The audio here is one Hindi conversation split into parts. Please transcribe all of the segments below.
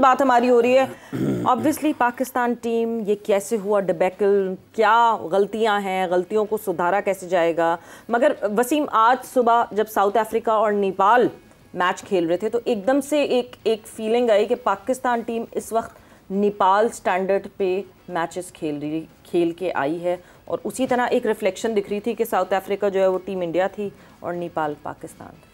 बात हमारी हो रही है ऑब्वियसली पाकिस्तान टीम, ये कैसे हुआ डिबेकल, क्या गलतियां हैं, गलतियों को सुधारा कैसे जाएगा। मगर वसीम, आज सुबह जब साउथ अफ्रीका और नेपाल मैच खेल रहे थे तो एकदम से एक फीलिंग आई कि पाकिस्तान टीम इस वक्त नेपाल स्टैंडर्ड पे मैचेस खेल के आई है, और उसी तरह एक रिफ्लेक्शन दिख रही थी कि साउथ अफ्रीका जो है वो टीम इंडिया थी और नेपाल पाकिस्तान।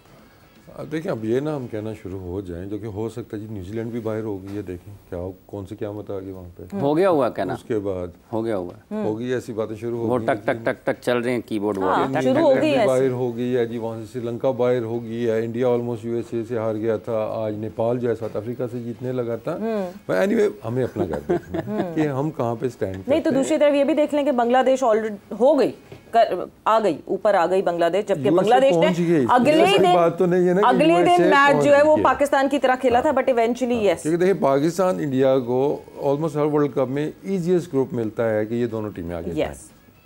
अब देखिए, अब ये ना हम कहना शुरू हो जाएं, जो कि हो सकता है जी न्यूजीलैंड भी बाहर होगी, ये देखें क्या कौन से क्या मत आ गई वहाँ पे। हो गया हुआ कहना, उसके बाद हो गया हुआ होगी, ऐसी बातें शुरू हो वो गई, टक टक टक टक चल रहे हैं कीबोर्ड शुरू हो गई है। बाहर हो गई है जी, वहाँ से श्रीलंका बाहर हो गई है, इंडिया ऑलमोस्ट यूएसए से हार गया था, आज नेपाल जो है साउथ अफ्रीका से जीतने लगा था। एनीवे हमें अपना घर देखना है कि हम कहाँ पे स्टैंड करते हैं। नहीं तो दूसरी तरफ ये भी देख लें कि बांग्लादेश ऑलरेडी हो गई, आ गई, ऊपर आ गई बांग्लादेश, जबकि बांग्लादेश ने अगले दिन मैच जो है वो पाकिस्तान की तरह खेला था, बट इवेंचुअली यस। क्योंकि देखिए, पाकिस्तान इंडिया को ऑलमोस्ट हर वर्ल्ड कप में इजीएस्ट ग्रुप मिलता है कि ये दोनों टीमें आगे जाएं,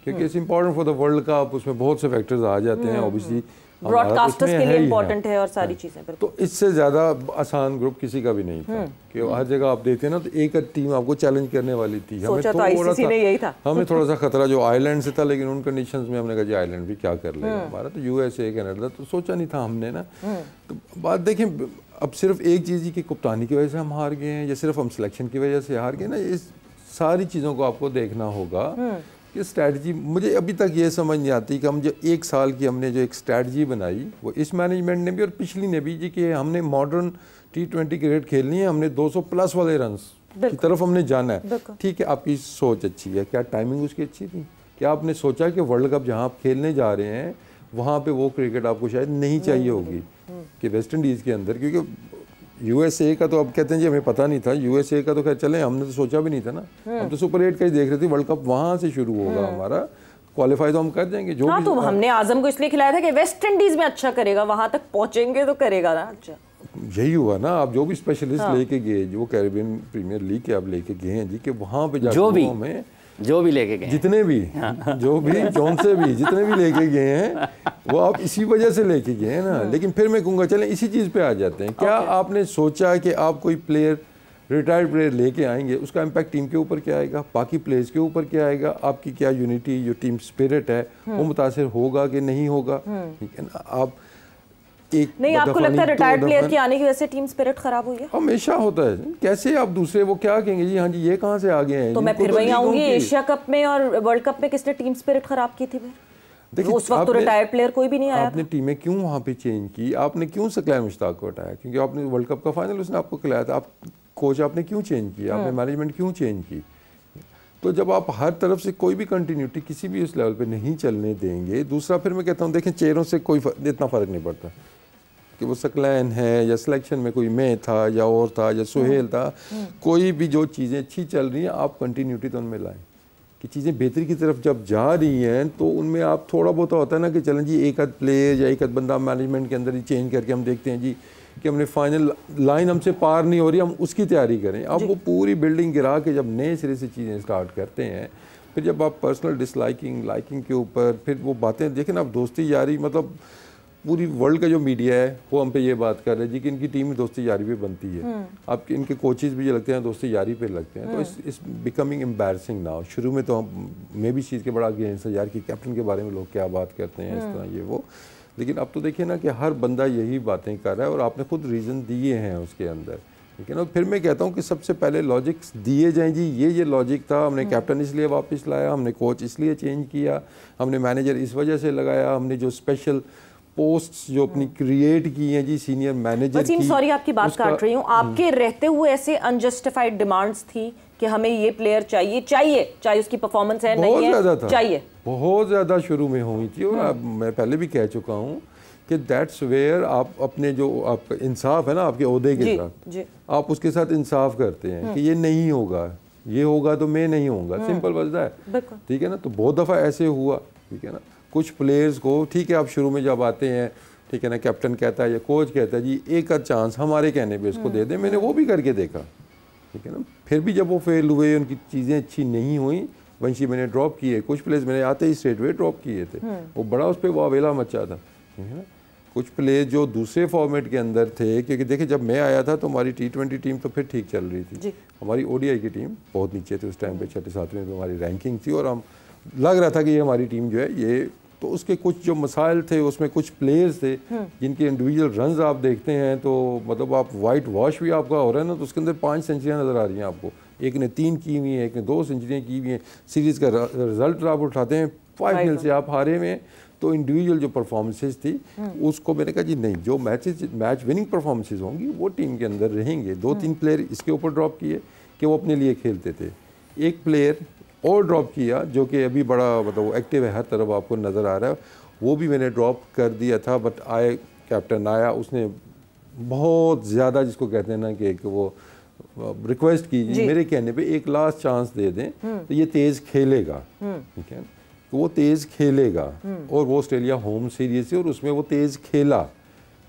क्योंकि it's important for the world cup, उसमें बहुत से फैक्टर्स आ जाते हैं, ऑब्वियसली ब्रॉडकास्टर्स के लिए इंपॉर्टेंट है और सारी चीजें। तो इससे ज़्यादा आसान ग्रुप किसी का भी नहीं था कि हर जगह आप देखते हैं ना, तो एक टीम आपको चैलेंज करने वाली थी। हमें थोड़ा सा खतरा जो आयरलैंड से था, लेकिन उन कंडीशंस में हमने कहा जी आयरलैंड भी क्या कर लेगा हमारा, तो यूएसए कनाडा तो सोचा नहीं था हमने ना। तो बात देखें, अब सिर्फ एक चीज़ की कप्तानी की वजह से हम हार गए हैं या सिर्फ हम सिलेक्शन की वजह से हार गए ना, इस सारी चीज़ों को आपको देखना होगा कि स्ट्रैटेजी, मुझे अभी तक ये समझ नहीं आती कि हम जो एक साल की हमने जो एक स्ट्रैटेजी बनाई वो इस मैनेजमेंट ने भी और पिछली ने भी जी, कि हमने मॉडर्न T20 क्रिकेट खेलनी है, हमने 200 प्लस वाले रन्स की तरफ हमने जाना है। ठीक है, आपकी सोच अच्छी है, क्या टाइमिंग उसकी अच्छी थी? क्या आपने सोचा कि वर्ल्ड कप जहाँ आप खेलने जा रहे हैं वहाँ पे वो क्रिकेट आपको शायद नहीं चाहिए होगी कि वेस्ट इंडीज़ के अंदर, क्योंकि यूएसए का तो अब कहते हैं जी हमें पता नहीं था, यूएसए का तो खैर चले, हमने तो सोचा भी नहीं था ना, हम तो सुपर 8 का ही देख रहे थे, वर्ल्ड कप वहाँ से शुरू होगा हमारा, क्वालिफाई तो हम कर जाएंगे जो भी। तो हमने आजम को इसलिए खिलाया था कि वेस्ट इंडीज में अच्छा करेगा, वहां तक पहुंचेंगे तो करेगा ना अच्छा। यही हुआ ना, आप जो भी स्पेशलिस्ट लेके गए, जो कैरेबियन प्रीमियर लीग के आप लेके गए हैं जी, कि वहाँ पे जाकर जो भी लेके गए, जितने भी जो भी जौन से भी जितने भी लेके गए हैं वो आप इसी वजह से लेके गए हैं ना। लेकिन फिर मैं कहूँगा चलें इसी चीज़ पे आ जाते हैं, क्या आपने सोचा कि आप कोई प्लेयर, रिटायर्ड प्लेयर लेके आएंगे, उसका इम्पैक्ट टीम के ऊपर क्या आएगा, बाकी प्लेयर्स के ऊपर क्या आएगा, आपकी क्या यूनिटी, जो टीम स्पिरिट है वो मुतासिर होगा कि नहीं होगा? ठीक है ना। आप नहीं, आपको लगता है रिटायर्ड प्लेयर के आने की वजह से टीम स्पिरिट खराब हुई है? हमेशा होता है। कैसे आप दूसरे वो क्या कहेंगे जी, हाँ जी ये कहाँ से आ गए हैं? तो मैं फिर वही आऊंगी, एशिया कप में और वर्ल्ड कप में किसने टीम स्पिरिट खराब की थी? देखिए, उस वक्त तो रिटायर्ड प्लेयर कोई भी नहीं आया। आपने टीमें क्यों वहाँ पे चेंज की? आपने क्यों सकलैन मुश्ताक को हटाया? क्योंकि आपने वर्ल्ड कप का फाइनल उसने आपको खिलाया था। आप कोच आपने क्यों चेंज किया? आपने मैनेजमेंट क्यों चेंज की? तो जब आप हर तरफ से कोई भी कंटिन्यूटी किसी भी उस लेवल पे नहीं चलने देंगे, दूसरा फिर मैं कहता हूँ देखें, चेहरों से कोई इतना फ़र्क नहीं पड़ता कि वो सकलैन है या सिलेक्शन में कोई मैं था या और था या सुहेल था, कोई भी जो चीज़ें अच्छी चल रही हैं आप कंटिन्यूटी तो उनमें लाएं कि चीज़ें बेहतरी की तरफ जब जा रही हैं तो उनमें आप थोड़ा बहुत होता है ना कि चलें जी एक आध प्लेयर या एक आध बंदा मैनेजमेंट के अंदर ही चेंज करके हम देखते हैं जी कि हमने फाइनल लाइन हमसे पार नहीं हो रही, हम उसकी तैयारी करें। अब वो पूरी बिल्डिंग गिरा के जब नए सिरे से चीज़ें स्टार्ट करते हैं, फिर जब आप पर्सनल डिसलाइकिंग लाइकिंग के ऊपर फिर वो बातें देखें ना, आप दोस्ती यारी, मतलब पूरी वर्ल्ड का जो मीडिया है वो हम पे ये बात कर रहे हैं जी कि इनकी टीम में दोस्ती यारी पे बनती है, अब इनके कोचेज भी जो लगते हैं दोस्ती यारी पे लगते हैं, तो इस बिकमिंग एम्बैरसिंग नाउ। शुरू में तो मैं भी इस चीज़ के बड़ा अगेंस्ट है यार कि कैप्टन के बारे में लोग क्या बात करते हैं इस तरह ये वो, लेकिन अब तो देखिए ना कि हर बंदा यही बातें कर रहा है और आपने खुद रीज़न दिए हैं उसके अंदर, ठीक है ना। फिर मैं कहता हूँ कि सबसे पहले लॉजिक्स दिए जाएं जी, ये लॉजिक था, हमने कैप्टन इसलिए वापस लाया, हमने कोच इसलिए चेंज किया, हमने मैनेजर इस वजह से लगाया, हमने जो स्पेशल पोस्ट्स जो अपनी क्रिएट की हैं जी सीनियर मैनेजर की। सॉरी आपकी बात काट रही हूँ, आपके रहते हुए ऐसे अनजस्टिफाइड डिमांड्स थी कि हमें ये प्लेयर चाहिए चाहे उसकी परफॉर्मेंस है नहीं है, चाहिए बहुत ज़्यादा शुरू में हुई थी। और मैं पहले भी कह चुका हूँ कि दैट्स वेयर आप अपने जो आप इंसाफ है ना आपके ओहदे के साथ, आप उसके साथ इंसाफ करते हैं कि ये नहीं होगा, ये होगा तो मैं नहीं होऊंगा, सिंपल वजह है, ठीक है ना। तो बहुत दफ़ा ऐसे हुआ, ठीक है ना। कुछ प्लेयर्स को ठीक है आप शुरू में जब आते हैं, ठीक है ना, कैप्टन कहता है या कोच कहता है जी एक आध चांस हमारे कहने पे उसको दे दें, मैंने वो भी करके देखा, ठीक है ना। फिर भी जब वो फेल हुए, उनकी चीज़ें अच्छी नहीं हुई, वंशी मैंने ड्रॉप किए, कुछ प्लेयर्स मैंने आते ही स्ट्रेट वे ड्रॉप किए थे, वो बड़ा उस पर वो अवेला मचा था, ठीक है ना। कुछ प्लेयर जो दूसरे फॉर्मेट के अंदर थे, क्योंकि देखिए जब मैं आया था तो हमारी T20 टीम तो फिर ठीक चल रही थी, हमारी ODI की टीम बहुत नीचे थी उस टाइम पे, 6-7वें पे हमारी रैंकिंग थी और हम लग रहा था कि ये हमारी टीम जो है ये, तो उसके कुछ जो मसाइल थे उसमें कुछ प्लेयर्स थे जिनके इंडिविजुअल रन्स आप देखते हैं तो मतलब आप वाइट वॉश भी आपका हो रहा है ना, तो उसके अंदर 5 सेंचुरियाँ नज़र आ रही हैं आपको, एक ने 3 की हुई हैं, एक ने 2 सेंचुरियाँ की हुई हैं। सीरीज़ का रिजल्ट आप उठाते हैं 5-0 से आप हारे हुए हैं, तो इंडिविजुअल जो परफॉर्मेंसेज थी उसको मैंने कहा जी नहीं, जो मैच विनिंग परफॉर्मेंसेज होंगी वो टीम के अंदर रहेंगे। 2-3 प्लेयर इसके ऊपर ड्रॉप किए कि वो अपने लिए खेलते थे, एक प्लेयर और ड्रॉप किया जो कि अभी बड़ा मतलब एक्टिव है, हर तरफ आपको नज़र आ रहा है, वो भी मैंने ड्रॉप कर दिया था। बट कैप्टन आया, उसने बहुत ज़्यादा जिसको कहते हैं ना कि वो रिक्वेस्ट की मेरे कहने पे एक लास्ट चांस दे दें तो ये तेज़ खेलेगा, ठीक है, तो वो तेज़ खेलेगा और वो ऑस्ट्रेलिया होम सीरीज है और उसमें वो तेज़ खेला।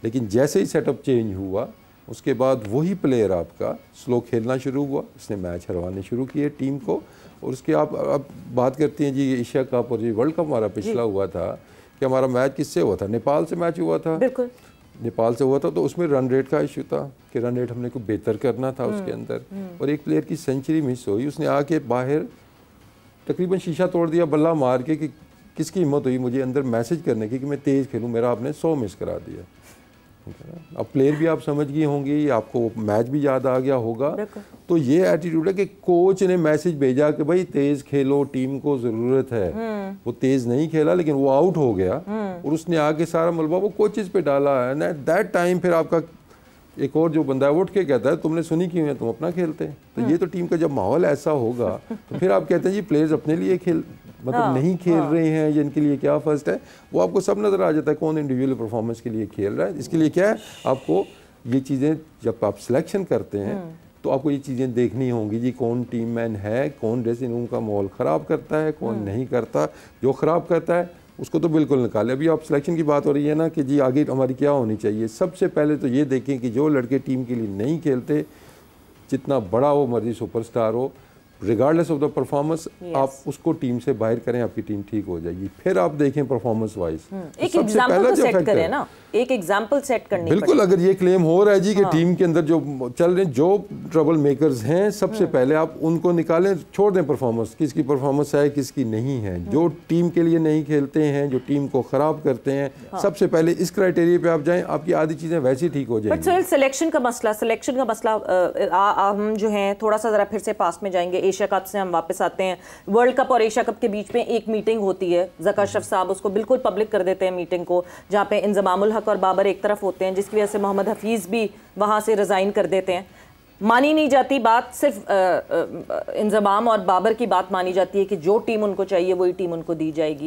लेकिन जैसे ही सेटअप चेंज हुआ उसके बाद वही प्लेयर आपका स्लो खेलना शुरू हुआ, उसने मैच हरवाने शुरू किए टीम को। और उसके आप अब बात करते हैं जी एशिया कप और जी वर्ल्ड कप हमारा पिछला हुआ था कि हमारा मैच किससे हुआ था, नेपाल से मैच हुआ था, बिल्कुल नेपाल से हुआ था, तो उसमें रन रेट का इशू था कि रन रेट हमने को बेहतर करना था उसके अंदर। और एक प्लेयर की सेंचुरी मिस हुई, उसने आके बाहर तकरीबन शीशा तोड़ दिया बल्ला मार के कि किसकी हिम्मत हुई मुझे अंदर मैसेज करने की कि मैं तेज़ खेलूँ, मेरा आपने 100 मिस करा दिया। अब प्लेयर भी आप समझ गए होंगे, आपको मैच भी याद आ गया होगा। तो ये एटीट्यूड है कि कोच ने मैसेज भेजा कि भाई तेज़ खेलो, टीम को ज़रूरत है। वो तेज़ नहीं खेला लेकिन वो आउट हो गया और उसने आके सारा मलबा वो कोचेस पे डाला है ना। दैट टाइम फिर आपका एक और जो बंदा है वो उठ के कहता है तुमने सुनी क्यों है, तुम अपना खेलते हैं। तो ये तो टीम का जब माहौल ऐसा होगा तो फिर आप कहते हैं जी प्लेयर्स अपने लिए खेल मतलब नहीं खेल रहे हैं, जिनके लिए क्या फर्स्ट है वो आपको सब नज़र आ जाता है कौन इंडिविजुअल परफॉर्मेंस के लिए खेल रहा है। इसके लिए क्या है, आपको ये चीज़ें जब आप सिलेक्शन करते हैं तो आपको ये चीज़ें देखनी होंगी जी कौन टीम मैन है, कौन ड्रेसिंग रूम का माहौल ख़राब करता है, कौन नहीं करता। जो ख़राब करता है उसको तो बिल्कुल निकाले। अभी आप सिलेक्शन की बात हो रही है ना कि जी आगे हमारी क्या होनी चाहिए, सबसे पहले तो ये देखें कि जो लड़के टीम के लिए नहीं खेलते, जितना बड़ा वो मर्जी सुपरस्टार हो, रिगार्डलेस ऑफ द परफॉर्मेंस आप उसको टीम से बाहर करें, आपकी टीम ठीक हो जाएगी। फिर आप देखें परफॉर्मेंस वाइज एक एग्जांपल तो सेट करें ना, एक एग्जांपल सेट करनी बिल्कुल। अगर ये क्लेम हो रहा है जी कि टीम के अंदर जो चल रहे जो ट्रबल मेकर्स हैं सबसे पहले आप उनको निकालें, छोड़ दें परफॉर्मेंस, किसकी परफॉर्मेंस है किसकी नहीं है। जो टीम के लिए नहीं खेलते हैं, जो टीम को खराब करते हैं, सबसे पहले इस क्राइटेरिया पे आप जाएं, आपकी आधी चीजें वैसे ही ठीक हो जाएंगी। बट सोहेल सिलेक्शन का मसला हम जो है थोड़ा सा जरा फिर से पास में जाएंगे। एशिया कप से हम वापस आते हैं, वर्ल्ड कप और एशिया कप के बीच में एक मीटिंग होती है, ज़का अशरफ साहब उसको बिल्कुल पब्लिक कर देते हैं मीटिंग को, जहाँ पे इंजमामुल हक और बाबर एक तरफ होते हैं, जिसकी वजह से मोहम्मद हफीज़ भी वहाँ से रिज़ाइन कर देते हैं। मानी नहीं जाती बात, सिर्फ इंजमाम और बाबर की बात मानी जाती है कि जो टीम उनको चाहिए वही टीम उनको दी जाएगी।